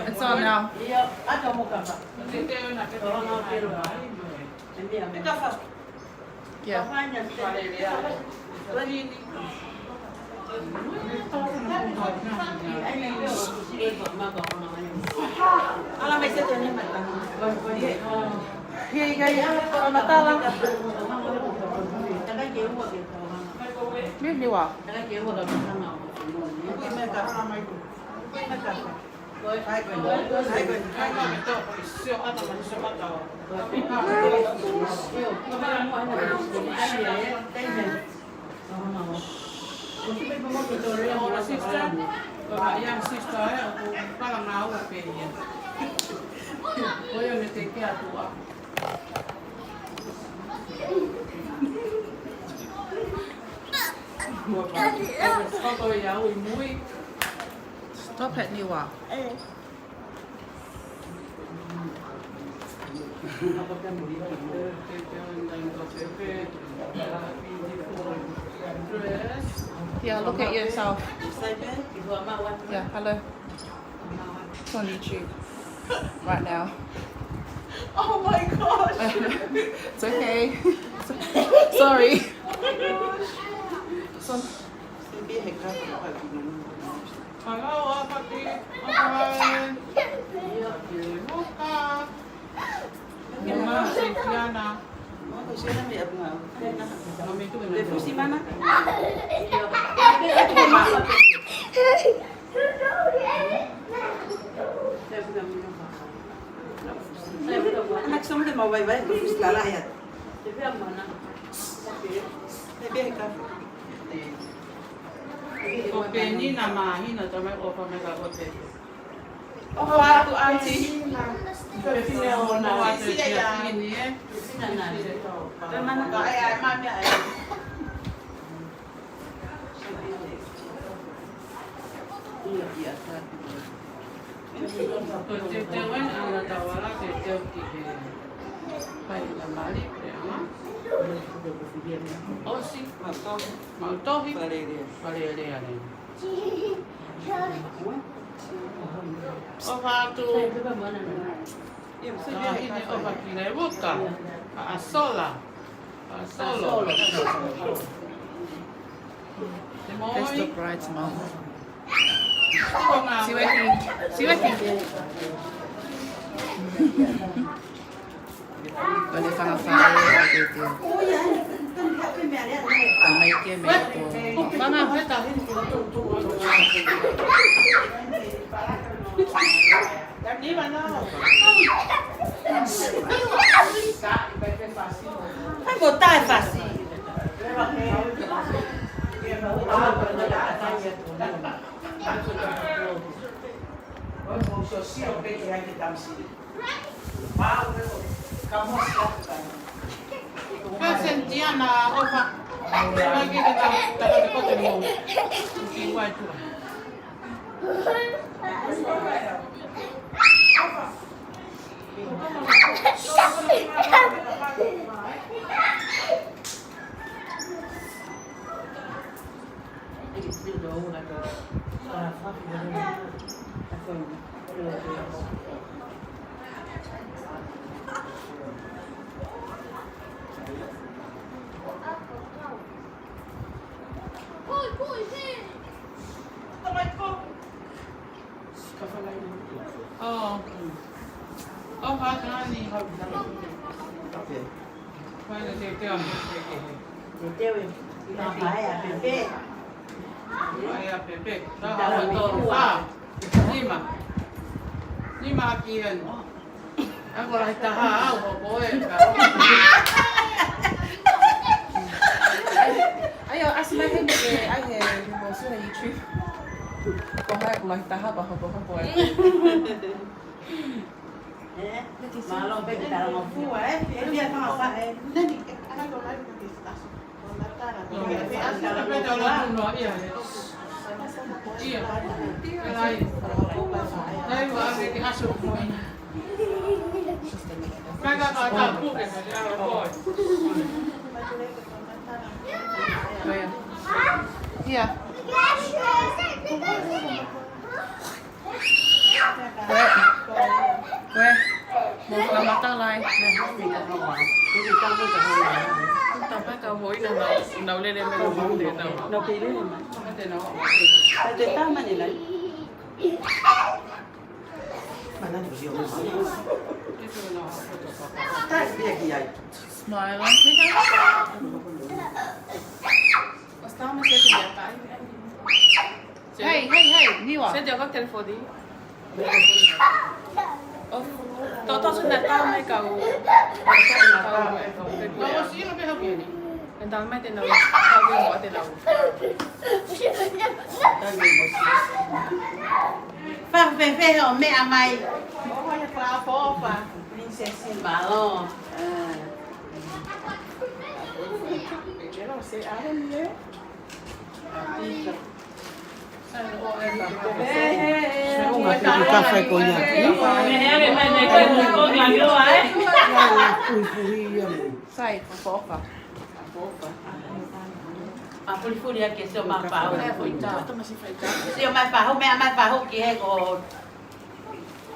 It's on now. Yeah. Really wow. Stop it, Niwa. Yeah, look at yourself. Yeah, hello. It's on YouTube right now. Oh my gosh! It's okay. Sorry. Anak semua mau baik-baik berfus lala ya. Pepe ni na Mahina também o Maufanga o Pepe. Oh, aku anti. Filimoe'ulie ini Mana kau ayah mami ayah. Iya biasa. Tetewan ana tawala teteu ki pai la mali prema. Oh si, Tohi. Fakalelea ni. Oh tu. Ini oh kile buka. Sola. Solo. That's the bride's mom. See what he did. Boleh faham-faham gitu. Make Mana heta hin tu. Ni mana? Vai botar é fácil. Sentia na ofa. Lagi kita tak ketemu. Iwan tu. Oh. Oh, Hakani. Bueno, teteu. Teteu. Vai a Pepe. Vai a Pepe. Tá a Lima aqui, agora está a boa. Ayo, asma kan dia ayah musuh YouTube. Kau hai aku lagi tahap apa boy. Malam Pepe tak mau buat. Dia tak apa. Nanti anak kau lagi nanti tak. Pepe jalan dulu iya. Iya. Lain. Lain buat kita masuk. Kaya ka puke sa diya ko. Kaya. Iya. Quê. Một là mặt tao lại. Tao phải cào hối nào đầu lên em đầu không để đầu. Đầu kỳ đấy mà. Không thể nào. Tại tuyệt tao mà này đấy. Mà nó nhiều nhiều. Tại việc gì vậy? Smile on, thấy không? Basta mo siya siya tayo. Hey, hey, hey, Niwa. Siya diyo ka telephone di. Oh, toto sunod tao may kau. Kau sino ba habi ni? Ang tao may tinaw. Sabi mo tinaw. Fa Pepe ho mẹ mày. Bố hoa cho phá phó phá. Princess bà lo. Pero si Aaron niya. Café con nhà. Sai, fofoca. Filimoe'ulie que se ma fa. Se mai fa ho mẹ mai fa ho que go.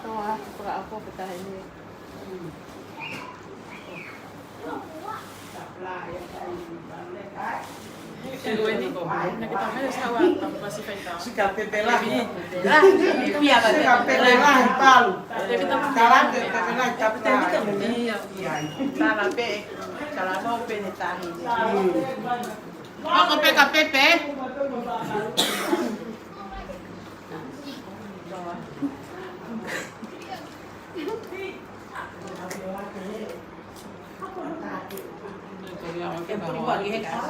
Toa, para ako kita ini. Nakita mo yung sawa, tapos Si Pepe lah. Iya, Si Pepe lah tahu. Sekarang Pepe Pepe lah tapi Kalau mau pengen tahu. Ako Pepe. Em cũng gọi gì hết cả.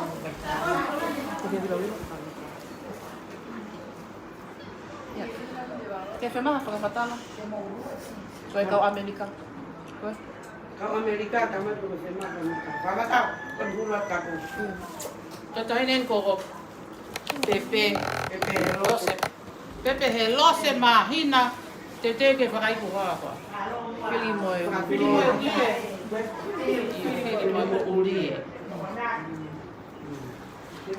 Kaya femang ako kapatala. So ikaw Amerika. Kau Amerika tama dulu sama Amerika. Kama kau penhulat kaku. Totohinen ko Pepe. Pepe Lose. Pepe helose Mahina. Tete ke fakai kuha apa. Filimoe'ulie.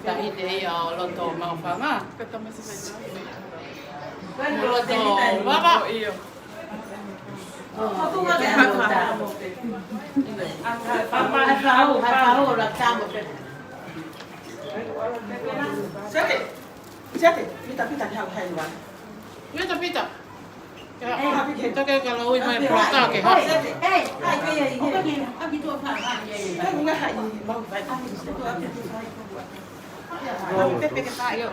Tahi dia loto Maufanga. Ketemu si Loto baba. Iyo. Aku mau tahu lah kamu. Siapa? Pita hal wan. Pita. Kita kayak kalau main pelata kayak hot. Hey, aku tu apa? Kan enggak hai mau baik. Pepe ke tayo.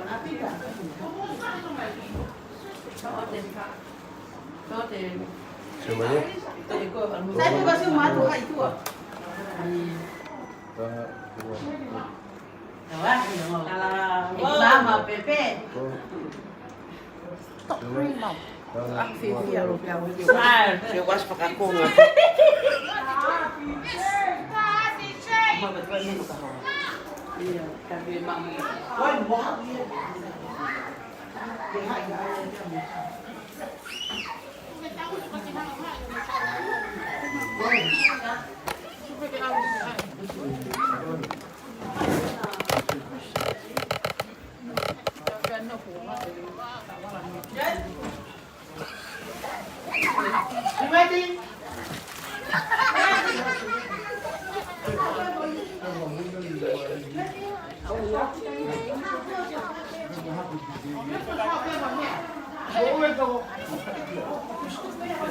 Semuanya? Saya juga semua tu hai tu. Mama Pepe. Stop bring mom. Dia was pakai kunga. Iya, tapi mama. Wah, wah.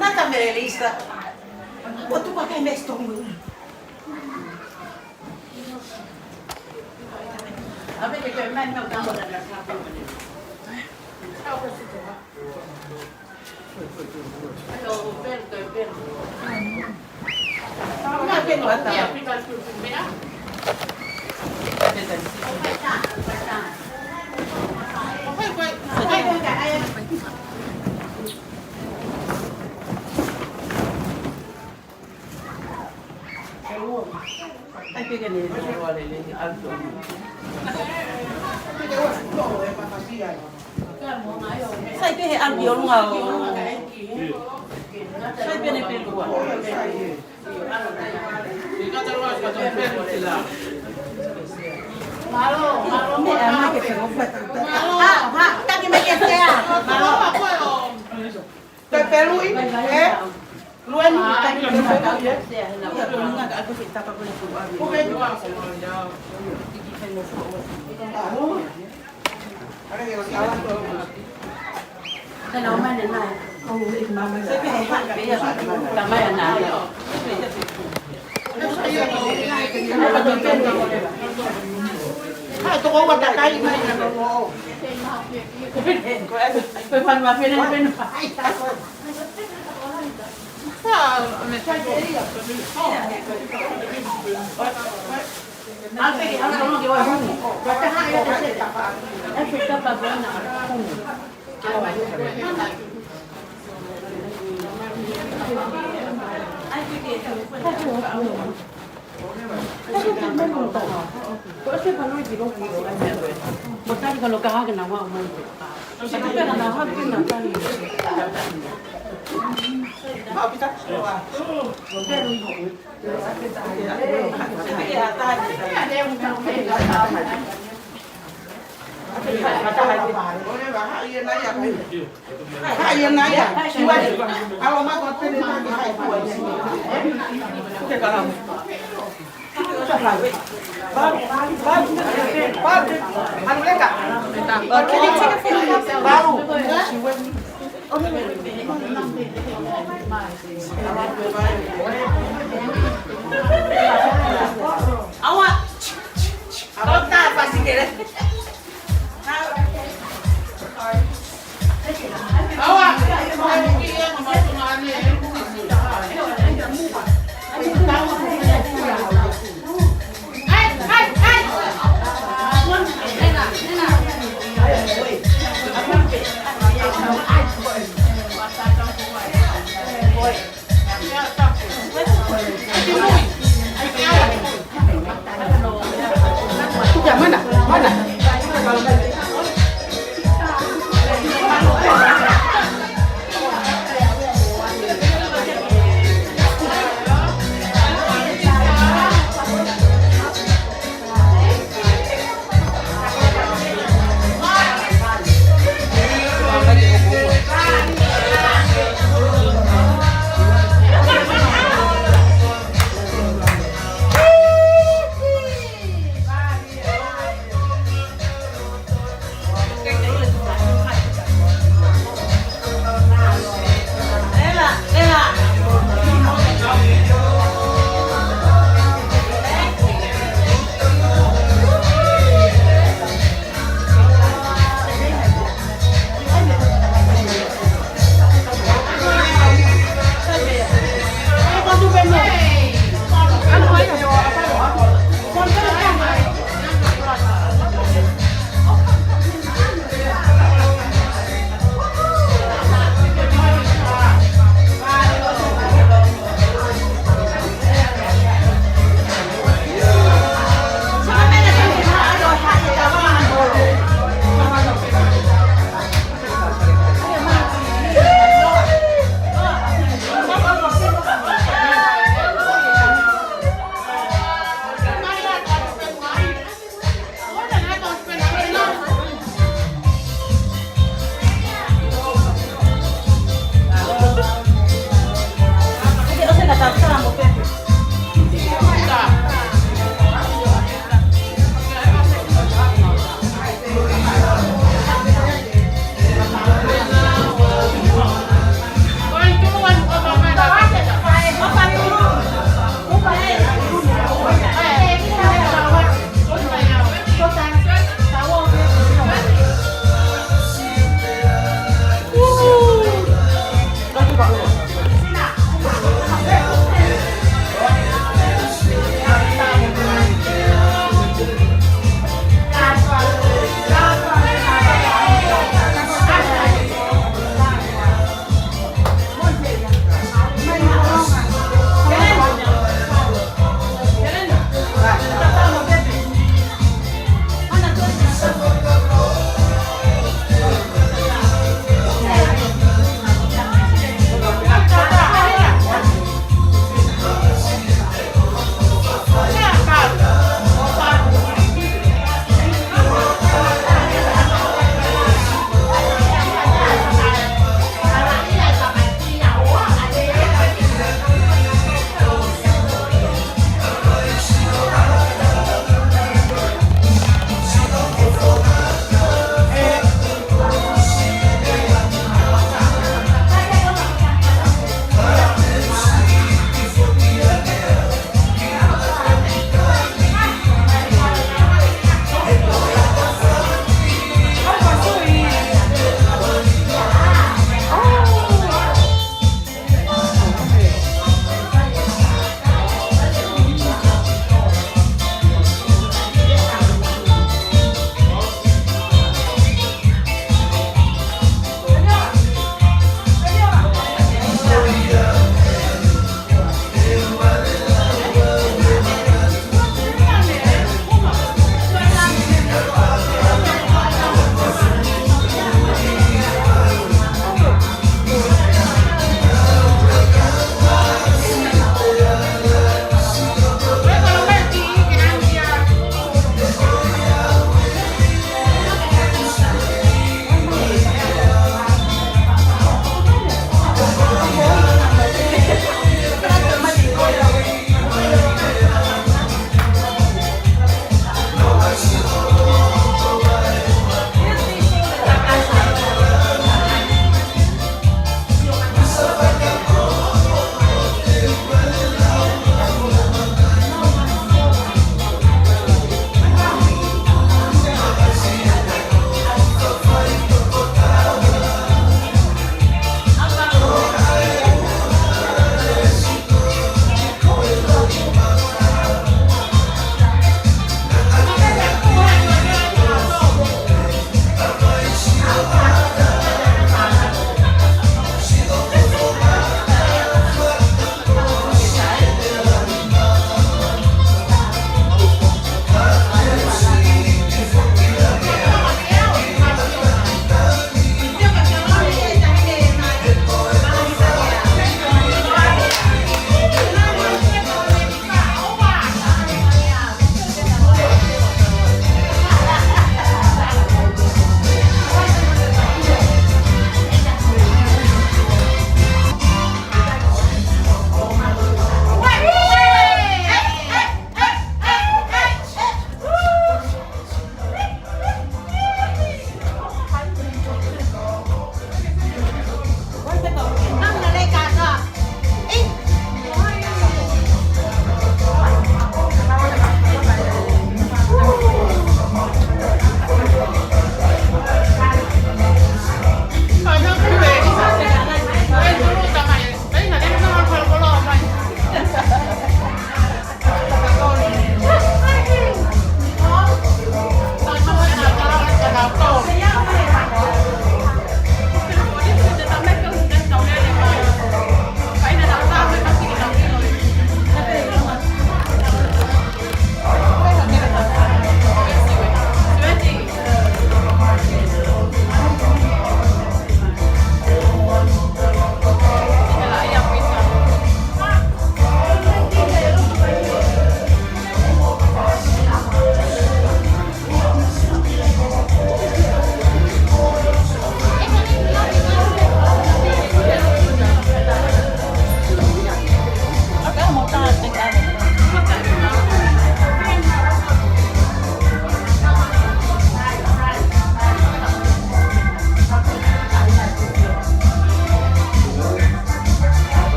Nata merelista. Wat tu pakai mesto mu? Apa dia kau main mau tambah dalam sapu ni? Ayo, pen. Nak pen buat apa? Ay, pigyan niya ito. Wala niya. Alto. Sai cái ăn nhiều luôn à? Sai bene per lui. Malo, ma che però fai tanto. Tadi macam saya. Malo. Pepe lui, lui ni tak kira tak ya. Ya, kalau enggak aku tak apa boleh buat. Okey, dua semuanya. Gigi penuh semua. Ada yang salah tu. Kalau mana nak. Oh, ini mama. Saya pernah tak ya. Tak mana nak. Hai, tu kau tak kaya ni. Pepan maafin pepan. Apa ni? Apa orang dia orang ni? Baca hak dia tak apa. Kita apa nak? Bukan kalau kah kena awak main. Tapi kan nak awak kena nak. Kau bisa keluar. Bukan lu. Ada yang hai yên này à? Chui. Alo má con tên là hai tuổi. Cái con nào? Ba. Ăn lên cả. Can you take a photo? Ba. Awak. Awak tak pasti kira. Awak.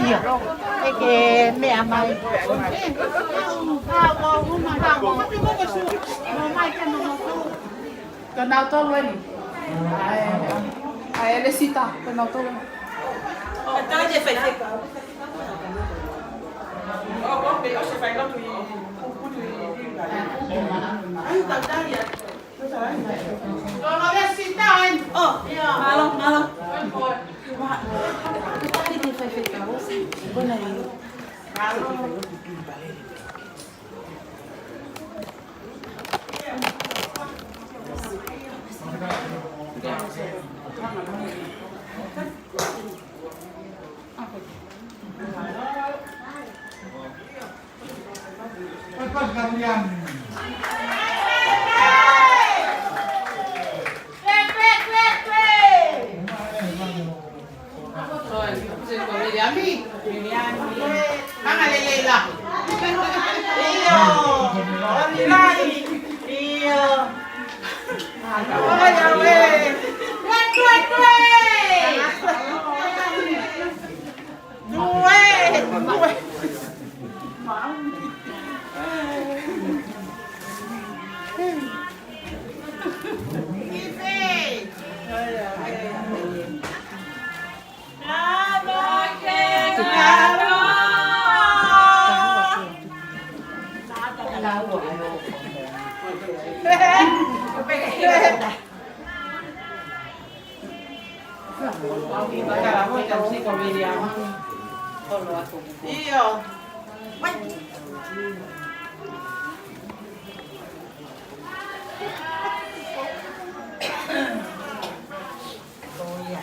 Io, perché me a mai. Kenal tuh lu nih. Ayah Lesita, kenal tuh. Attends, j'ai fait quoi? Kalau Lesita, Oh, malam, malam. Cepat kalian. Viliami. Fakalelea. Io.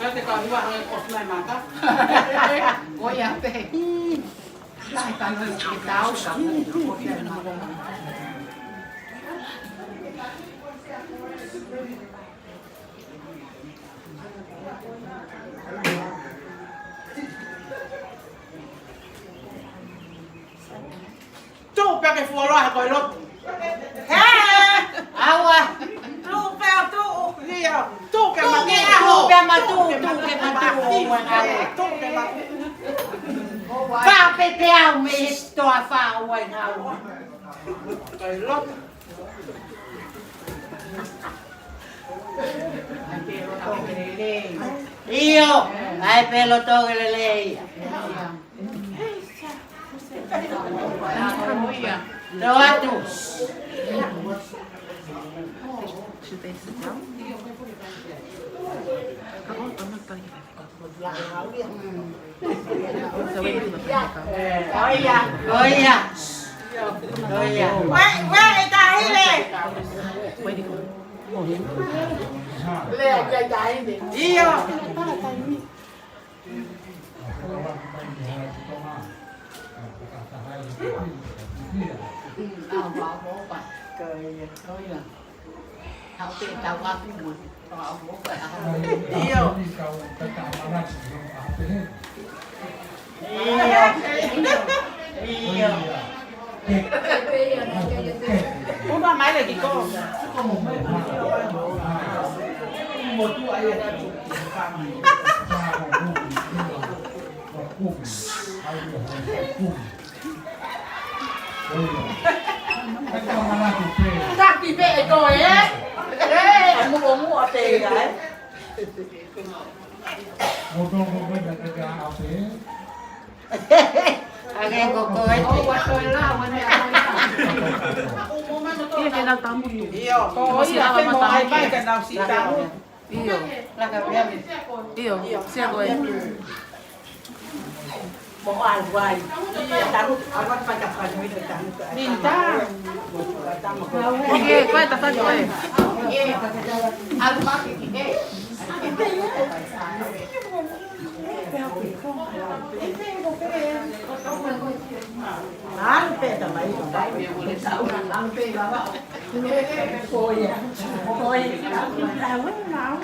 Kaya kalau iwa ang offline maka. Goya pe. Dai tanto kita usah. Chú Pepe phù loa coi lốt. Agua. Tú, pero tú. Chú cái mà nghe Tú, pero mà tú, tú que mà tú. Chú cái mà. Fa Pepe me sto a fa when how. Coi lốt. Io, hai pelo togliere lei. Doatus. Oia. Where está ele? Io. Uno a mai là gì cô? Một tuổi là Các chị vệ rồi ấy. Đấy, mua tiền đấy. một đôi là áo thế. Anh em có coi. Iya kenal tamu tuh. Iya, kok iya kan mau ai kan nào xí tamu. Iya. Là gặp em. Iya. Siapa gue? Mau ai quay. Tamu, awan pagkapan mo ito tamu. Minta. Oke, gue tak tahu gue. Lampe tambah itu. Boleh tahu lampe bawa. Koi. Tahu mau.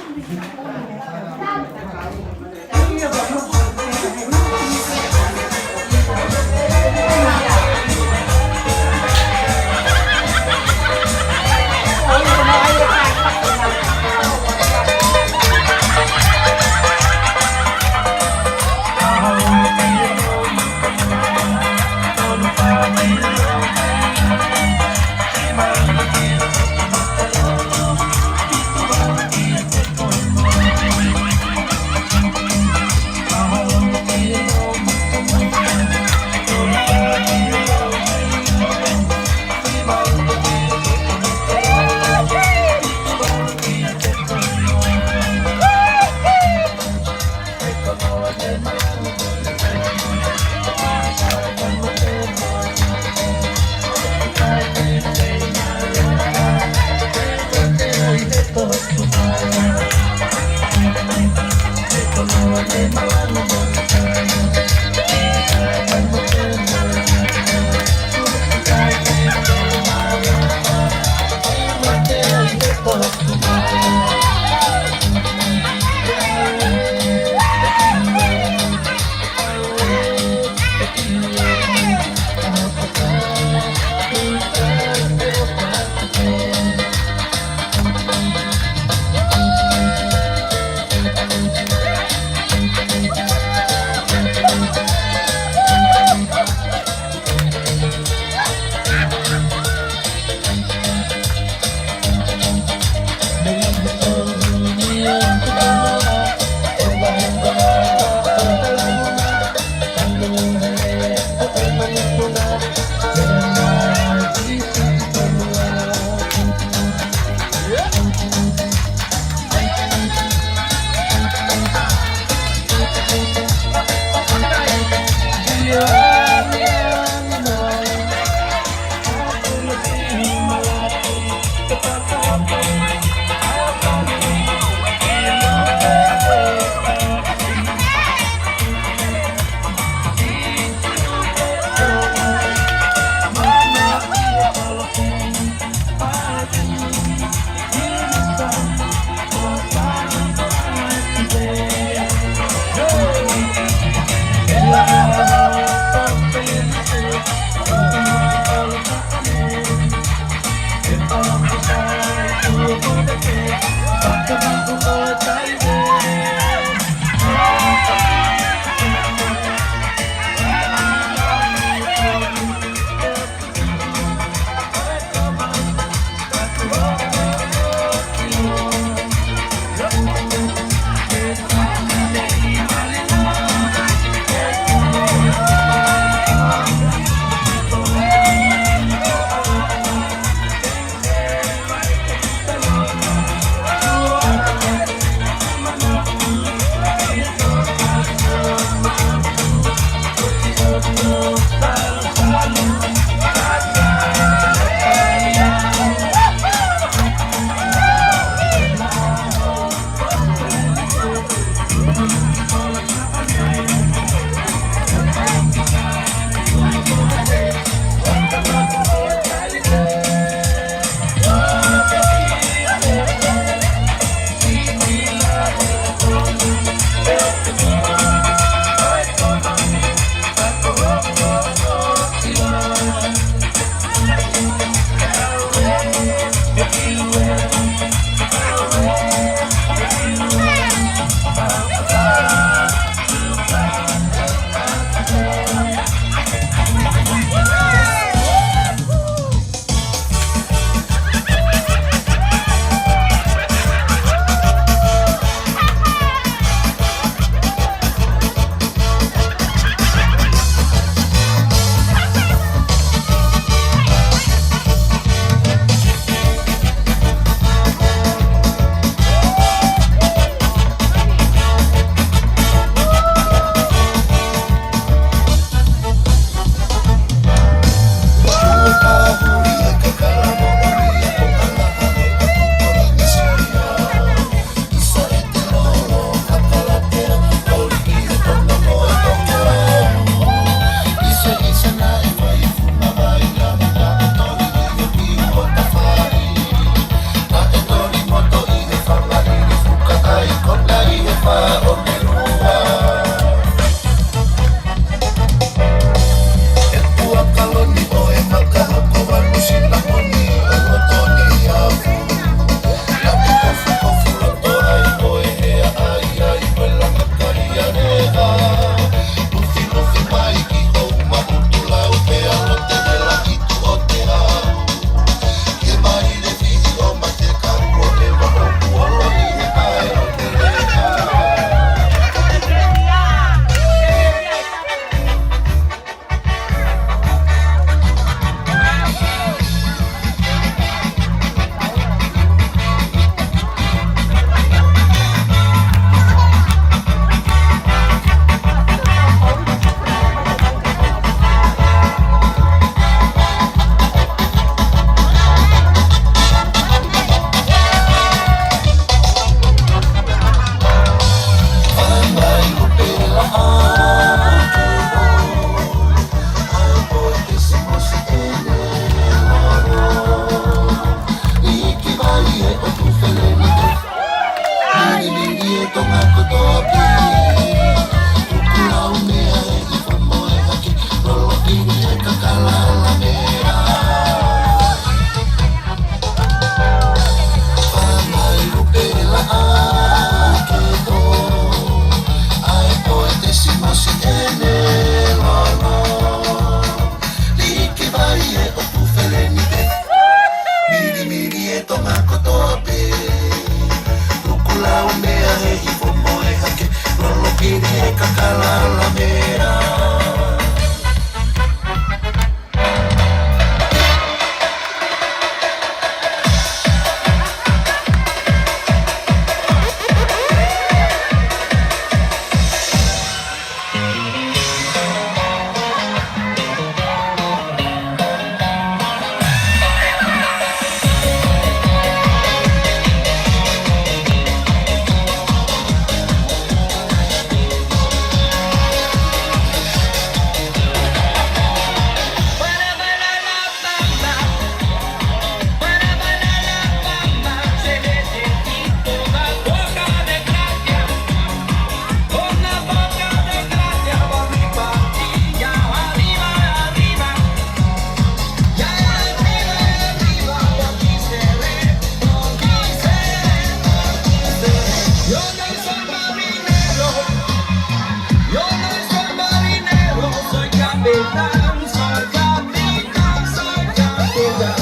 arriba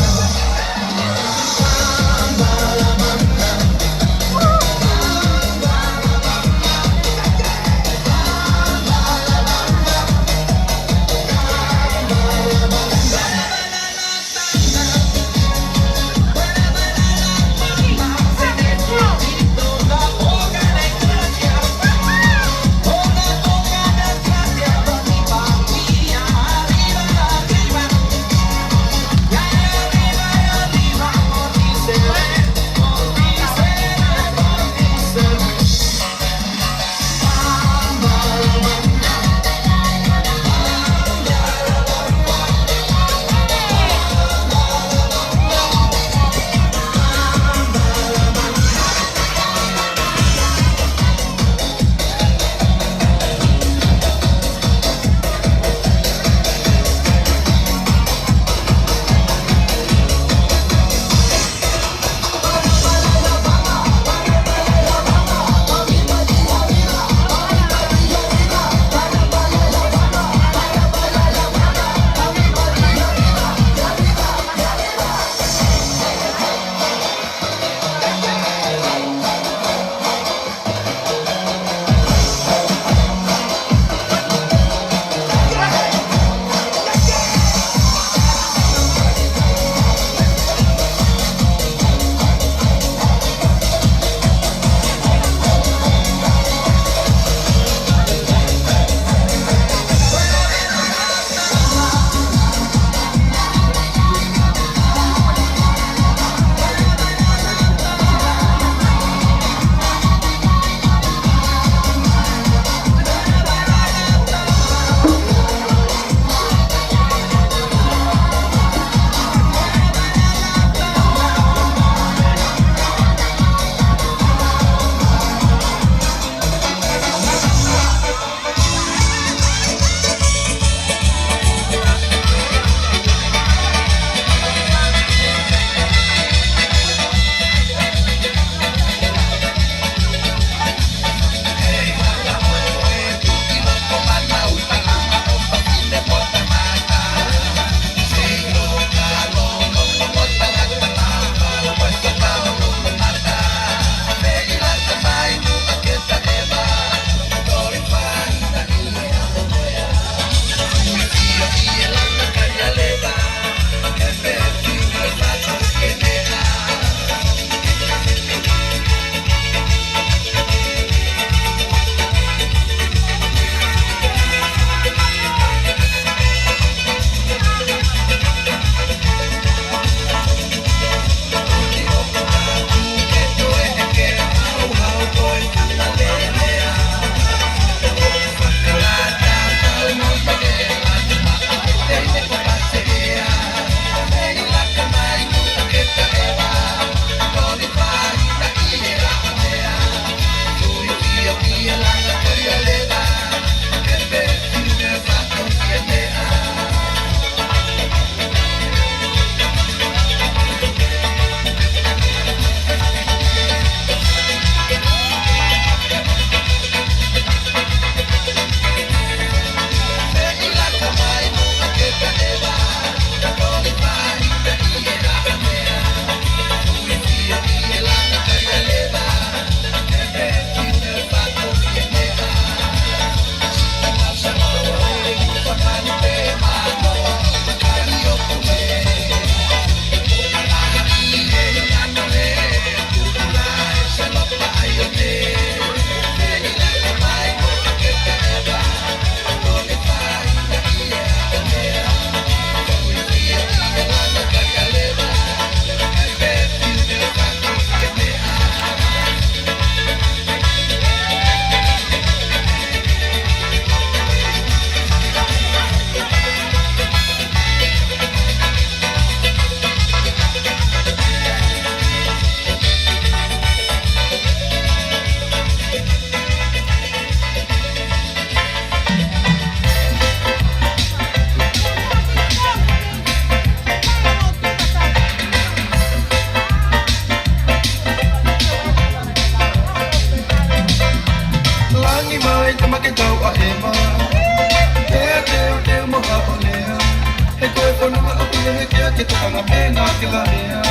ke te kanga pena ke la mea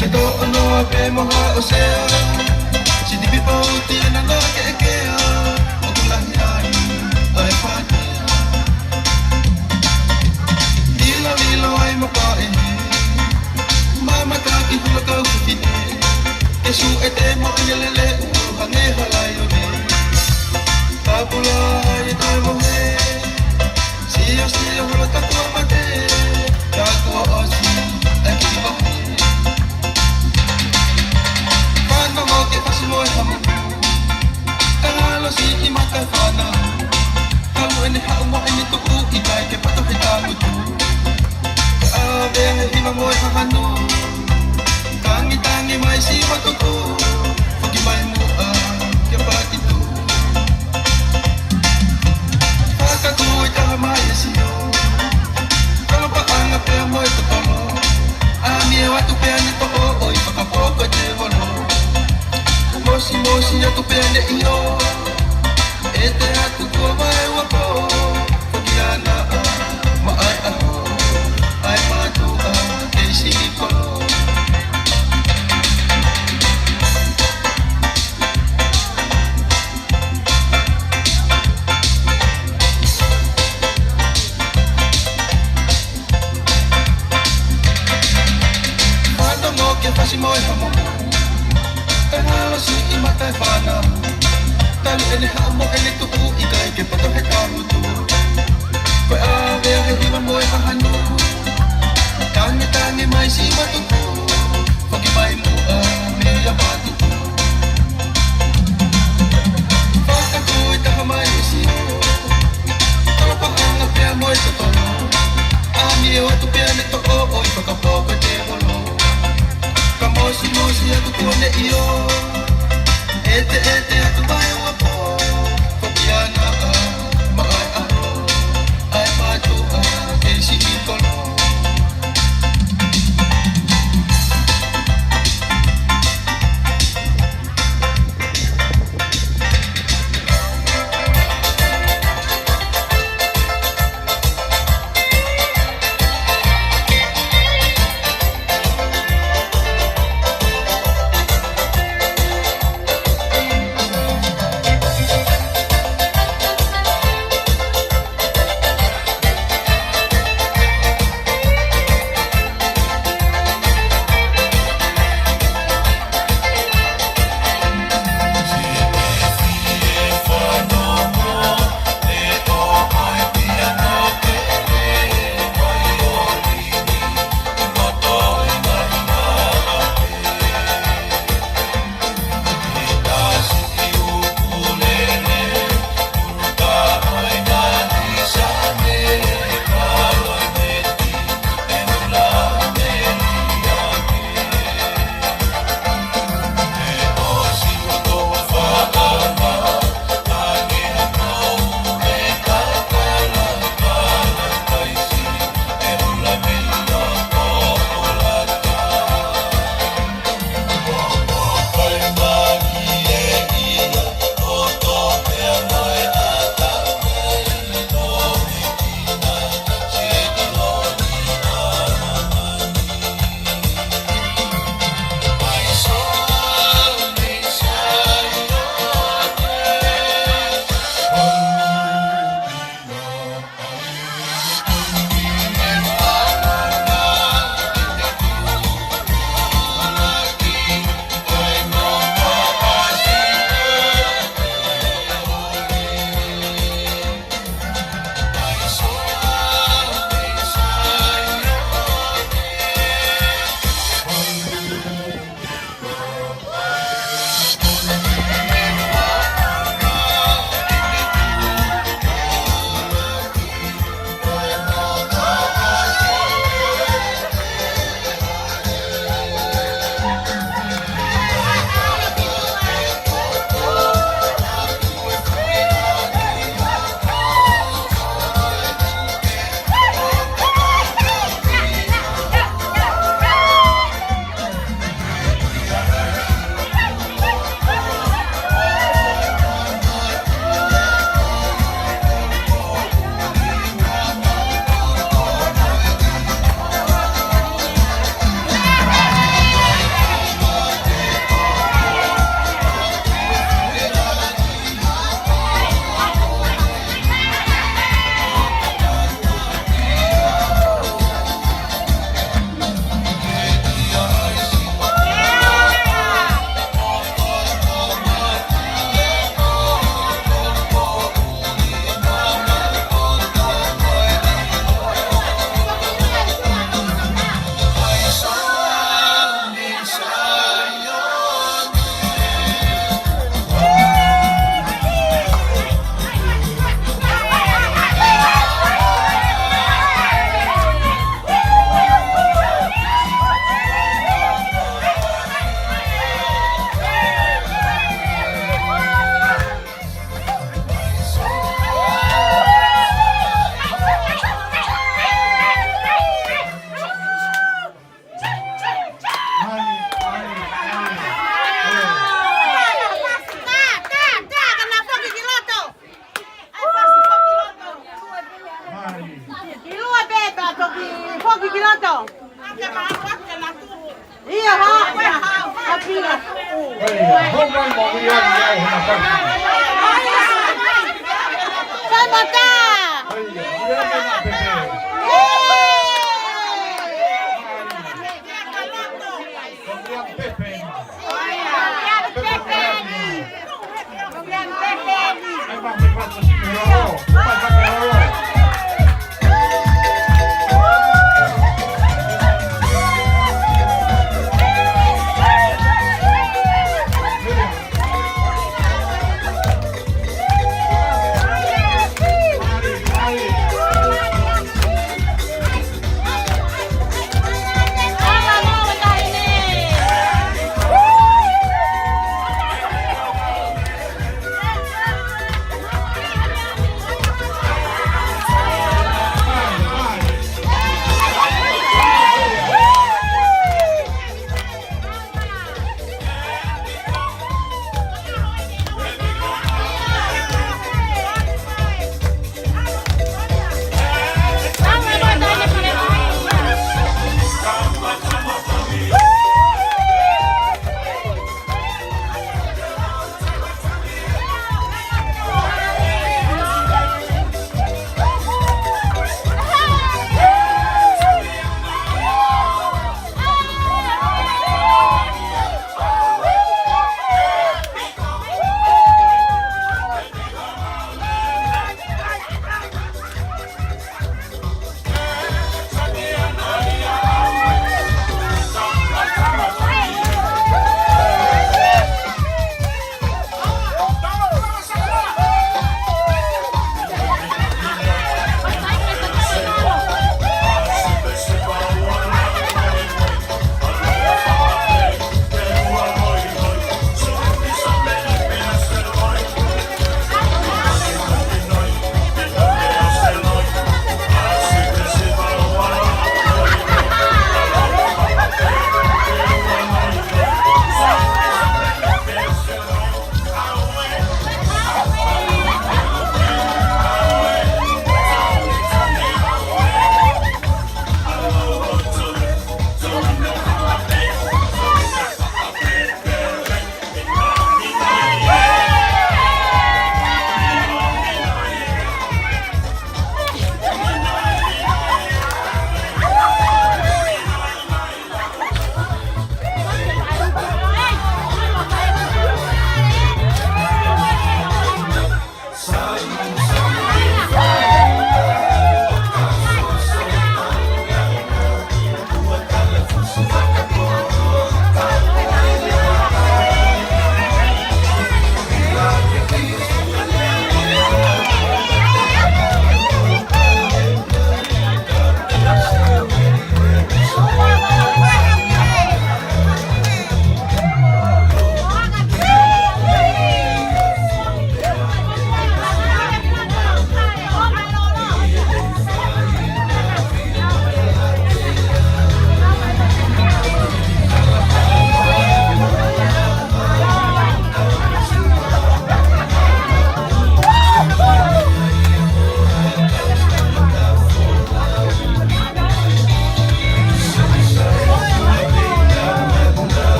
ke to ono pe moha o sea si di pipa uti na na ke kea o kulahi ai ai whakia Lila lila ai maka e Mama ka ki hula kau kutine ke su e te mo i lele u hange halai o ne Kapula ai tai mo he Sia sia hula takua mate Takua osi ai ki wahi Whana mo ke pasi mo e hamu Kangalo si i maka whana Kalu ene hau mo ene tuku i kai ke pato he talu tu Ave he hima mo e hahanu Kangi tangi mai si matuku Whaki mai mua ke paki tu Whakaku i taha mai e si o Kalapa anga pea mo e tatolo Ami e watu pea ni toho o i whakapoko te wolo Mosi mosi atu pea ne i o E te atu kua mai wako Whaki ana ma ai aho Ai matua te isi kolo Pasi mo e hamo E halo si i mata e whana Talu ene hao mo ene tuku i kai ke pato he kahutu Koe a vea he hiwa mo e hahanu Tangi tangi mai si matuku Whaki mai mua me a matuku Whakaku i taha mai e si o Kalapa hanga pea mo e tatolo Ami e watu pea ne toko o i whakapoko te wolo Mosi mosi atu kone iyo Ete ete atu mai wapo Kopiana maai aho Ai matua keisi ikolo Apa kikinato? Iya, ha. Tapi na. Homai mo yan ay hanapan. Sama ka. Yan na Pepe. Yang Pepe. Ay bakit pa si Pero? Bakit Pero?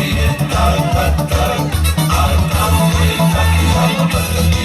Thank you.